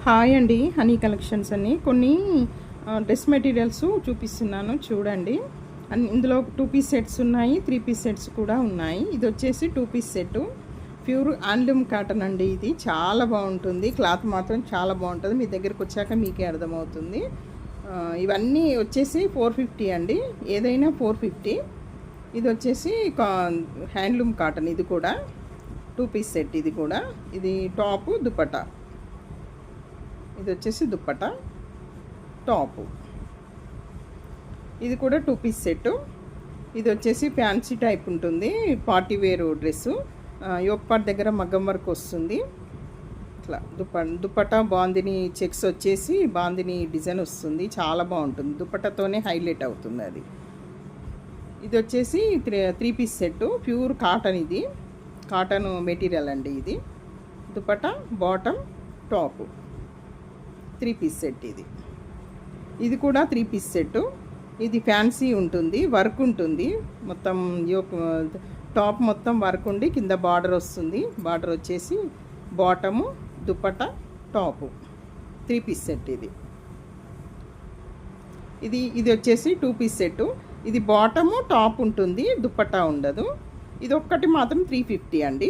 Hi అండి, honey collections అని కొన్ని డ్రెస్ మెటీరియల్స్ చూపిస్తున్నాను చూడండి. ఇందులో 2 పీస్ సెట్స్ ఉన్నాయి, 3 పీస్ సెట్స్ కూడా ఉన్నాయి. ఇది వచ్చేసి 2 piece set, pure handloom cotton అండి. ఇది చాలా బాగుంటుంది, క్లాత్ మాత్రం చాలా బాగుంటుంది. మీ దగ్గరికి వచ్చాక మీకే అర్థమవుతుంది. ఇవన్నీ వచ్చేసి 450 అండి, ఏదైనా 450. ఇది వచ్చేసి హ్యాండ్లూమ్ కాటన్. ఇది కూడా 2 పీస్ సెట్. ఇది కూడా ఇది టాపు దుపట్టా. ఇది వచ్చేసి దుప్పటా టాపు. ఇది కూడా 2 పీస్ సెట్. ఇది వచ్చేసి ఫ్యాన్సీ టైప్ ఉంటుంది, పార్టీ వేర్ డ్రెస్సు. యోగపాట్ దగ్గర మగ్గం వర్క్ వస్తుంది. ఇట్లా దుప్పటా బాందిని చెక్స్ వచ్చేసి బాందిని డిజైన్ వస్తుంది, చాలా బాగుంటుంది. దుప్పటతోనే హైలైట్ అవుతుంది అది. ఇది వచ్చేసి 3 పీస్ సెట్, ప్యూర్ కాటన్. ఇది కాటన్ మెటీరియల్ అండి. ఇది dupatta bottom top 3 piece set. ఇది కూడా 3 పీస్ సెట్. ఇది ఫ్యాన్సీ ఉంటుంది, వర్క్ ఉంటుంది మొత్తం. టాప్ మొత్తం వర్క్ ఉండి కింద బార్డర్ వస్తుంది. బార్డర్ వచ్చేసి bottom dupatta top 3 piece set. ఇది వచ్చేసి 2 పీస్ సెట్. ఇది బాటము టాప్ ఉంటుంది, దుపట్టా ఉండదు. ఇది ఒక్కటి మాత్రం 350 అండి.